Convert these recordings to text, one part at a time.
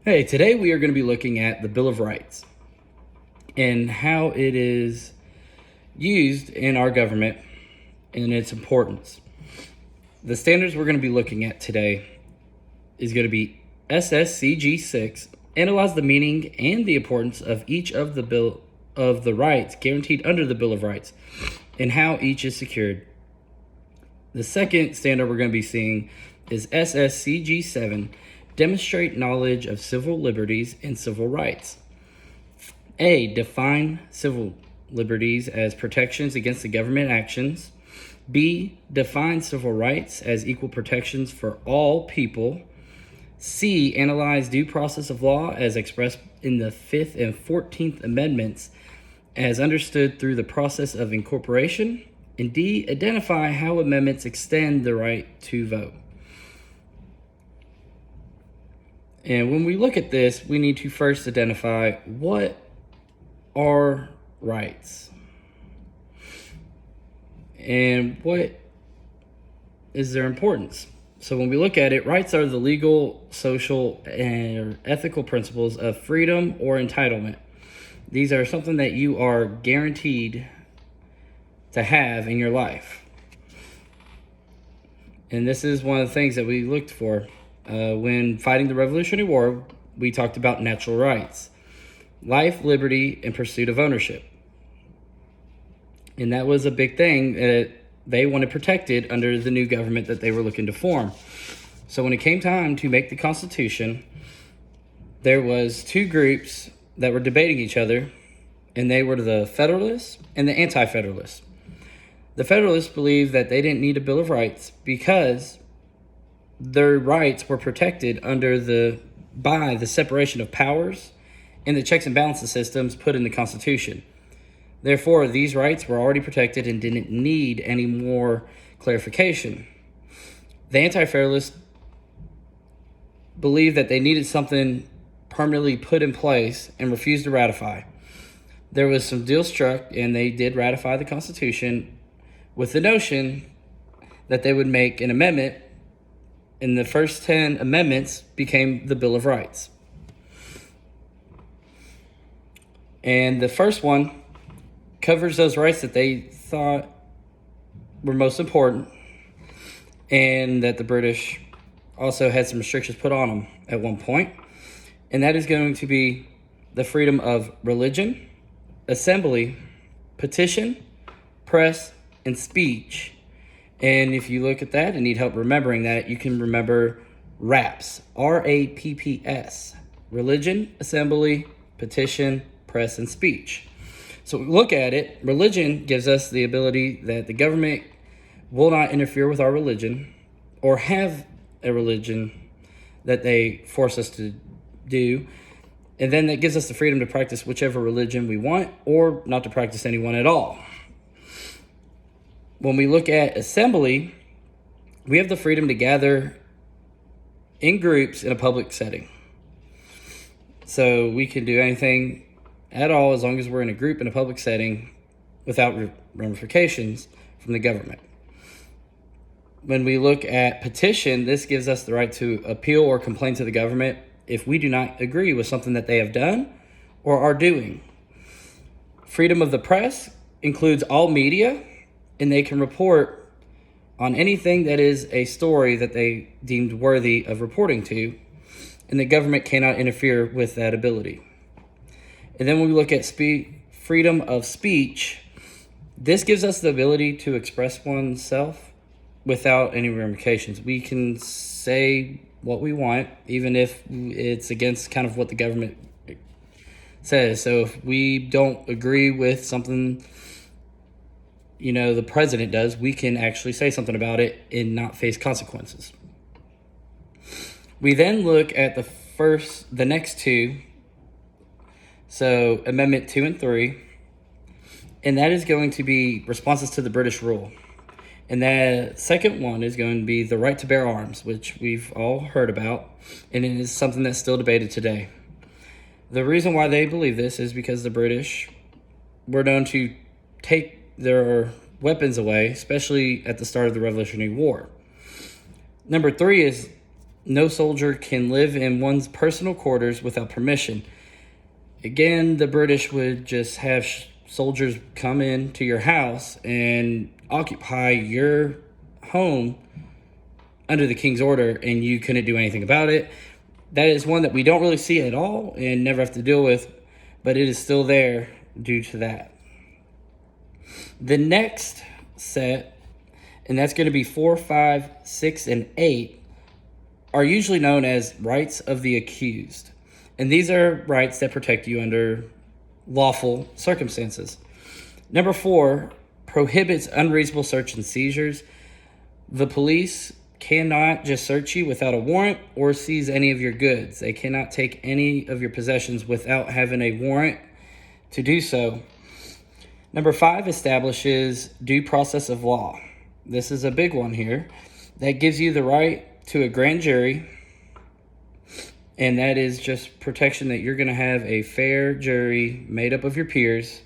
Hey, today we are going to be looking at the Bill of Rights and how it is used in our government and its importance. The standards we're going to be looking at today is going to be SSCG 6, analyze the meaning and the importance of each of the Bill of the rights guaranteed under the Bill of Rights and how each is secured. The second standard we're going to be seeing is SSCG 7, demonstrate knowledge of civil liberties and civil rights. A, define civil liberties as protections against the government actions. B, define civil rights as equal protections for all people. C, analyze due process of law as expressed in the 5th and 14th Amendments as understood through the process of incorporation. And D, identify how amendments extend the right to vote. And when we look at this, we need to first identify what are rights and what is their importance. So when we look at it, rights are the legal, social, and ethical principles of freedom or entitlement. These are something that you are guaranteed to have in your life. And this is one of the things that we looked for. When fighting the Revolutionary War, we talked about natural rights, life, liberty, and pursuit of ownership. And that was a big thing that they wanted protected under the new government that they were looking to form. So when it came time to make the Constitution, there was two groups that were debating each other, and they were the Federalists and the Anti-Federalists. The Federalists believed that they didn't need a Bill of Rights because their rights were protected by the separation of powers and the checks and balances systems put in the Constitution. Therefore, these rights were already protected and didn't need any more clarification. The Anti-Federalists believed that they needed something permanently put in place and refused to ratify. There was some deal struck, and they did ratify the Constitution with the notion that they would make an amendment, and the first 10 amendments became the Bill of Rights. And the first one covers those rights that they thought were most important, and that the British also had some restrictions put on them at one point. And that is going to be the freedom of religion, assembly, petition, press, and speech. And if you look at that and need help remembering that, you can remember RAPS, RAPPS, religion, assembly, petition, press, and speech. So we look at it, religion gives us the ability that the government will not interfere with our religion or have a religion that they force us to do. And then that gives us the freedom to practice whichever religion we want or not to practice anyone at all. When we look at assembly, we have the freedom to gather in groups in a public setting. So we can do anything at all as long as we're in a group in a public setting without ramifications from the government. When we look at petition, this gives us the right to appeal or complain to the government if we do not agree with something that they have done or are doing. Freedom of the press includes all media, and they can report on anything that is a story that they deemed worthy of reporting to, and the government cannot interfere with that ability. And then when we look at freedom of speech, this gives us the ability to express oneself without any ramifications. We can say what we want, even if it's against kind of what the government says. So if we don't agree with something the president does, we can actually say something about it and not face consequences. We then look at the next two. So Amendment 2 and 3, and that is going to be responses to the British rule. And the second one is going to be the right to bear arms, which we've all heard about, and it is something that's still debated today. The reason why they believe this is because the British were known to take their weapons away, especially at the start of the Revolutionary War. Number 3 is No soldier can live in one's personal quarters without permission. Again, the British would just have soldiers come into your house and occupy your home under the king's order, and you couldn't do anything about it. That is one that we don't really see at all and never have to deal with, but it is still there due to that. The next set, and that's going to be 4, 5, 6, and 8, are usually known as rights of the accused. And these are rights that protect you under lawful circumstances. Number 4 prohibits unreasonable search and seizures. The police cannot just search you without a warrant or seize any of your goods. They cannot take any of your possessions without having a warrant to do so. Number 5 establishes due process of law. This is a big one here. That gives you the right to a grand jury, and that is just protection that you're going to have a fair jury made up of your peers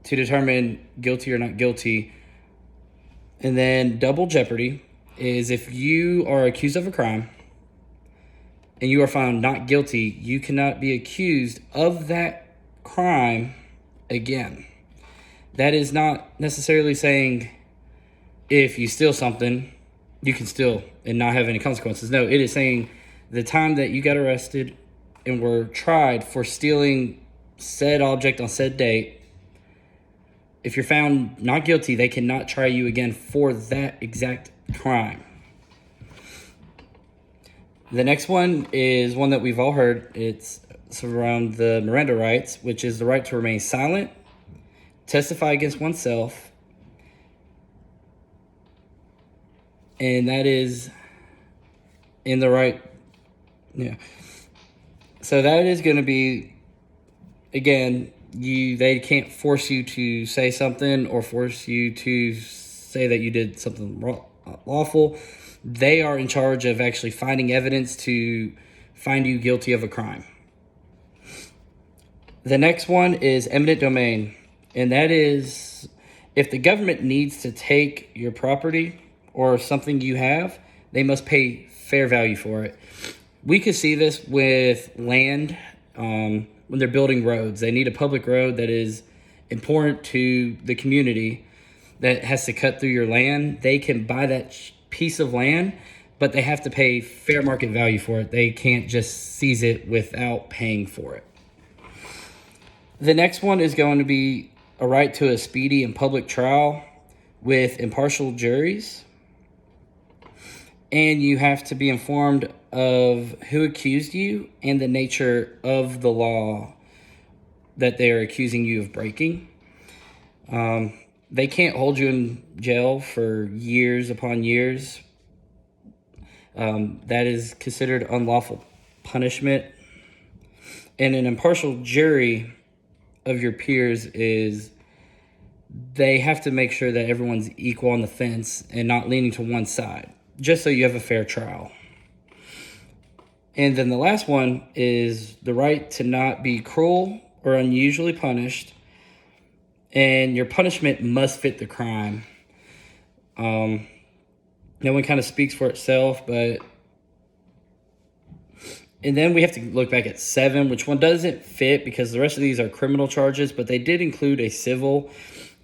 to determine guilty or not guilty. And then double jeopardy is if you are accused of a crime and you are found not guilty, you cannot be accused of that crime again. That is not necessarily saying if you steal something, you can steal and not have any consequences. No, it is saying the time that you got arrested and were tried for stealing said object on said date, if you're found not guilty, they cannot try you again for that exact crime. The next one is one that we've all heard. It's around the Miranda rights, which is the right to remain silent, testify against oneself, and that is in the right, So that is going to be, again, they can't force you to say something or force you to say that you did something lawful. They are in charge of actually finding evidence to find you guilty of a crime. The next one is eminent domain, and that is if the government needs to take your property or something you have, they must pay fair value for it. We could see this with land. When they're building roads, they need a public road that is important to the community that has to cut through your land. They can buy that piece of land, but they have to pay fair market value for it. They can't just seize it without paying for it. The next one is going to be a right to a speedy and public trial with impartial juries. And you have to be informed of who accused you and the nature of the law that they are accusing you of breaking. They can't hold you in jail for years upon years. That is considered unlawful punishment. And an impartial jury of your peers is they have to make sure that everyone's equal on the fence and not leaning to one side, just so you have a fair trial. And then the last one is the right to not be cruel or unusually punished, and your punishment must fit the crime. No one kind of speaks for itself, but... And then we have to look back at 7, which one doesn't fit because the rest of these are criminal charges, but they did include a civil,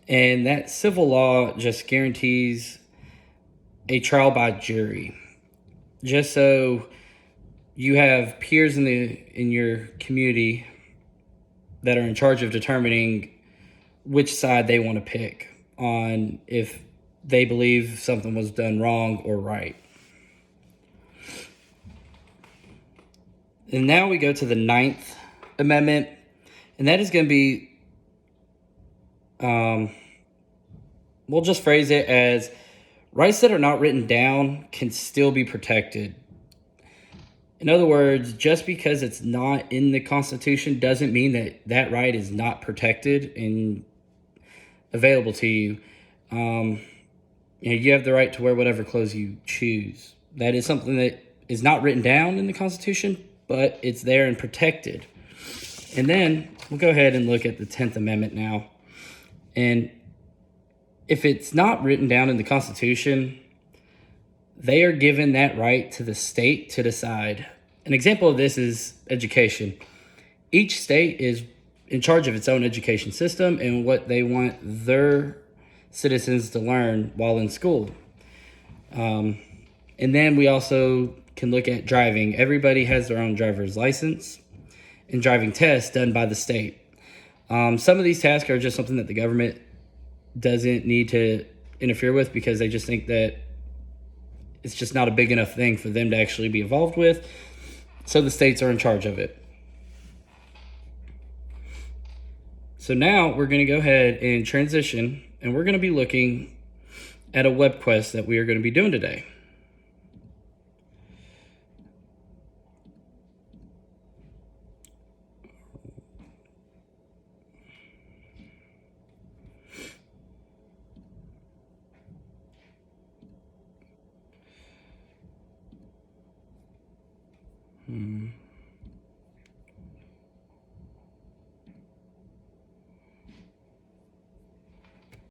and that civil law just guarantees a trial by jury. Just so you have peers in your community that are in charge of determining which side they want to pick on if they believe something was done wrong or right. And now we go to the 9th Amendment, and that is going to be, we'll just phrase it as rights that are not written down can still be protected. In other words, just because it's not in the Constitution doesn't mean that that right is not protected and available to you. You have the right to wear whatever clothes you choose. That is something that is not written down in the Constitution, but it's there and protected. And then we'll go ahead and look at the 10th Amendment now. And if it's not written down in the Constitution, they are given that right to the state to decide. An example of this is education. Each state is in charge of its own education system and what they want their citizens to learn while in school. And then we also can look at driving. Everybody has their own driver's license and driving tests done by the state. Some of these tasks are just something that the government doesn't need to interfere with because they just think that it's just not a big enough thing for them to actually be involved with. So the states are in charge of it. So now we're going to go ahead and transition, and we're going to be looking at a web quest that we are going to be doing today.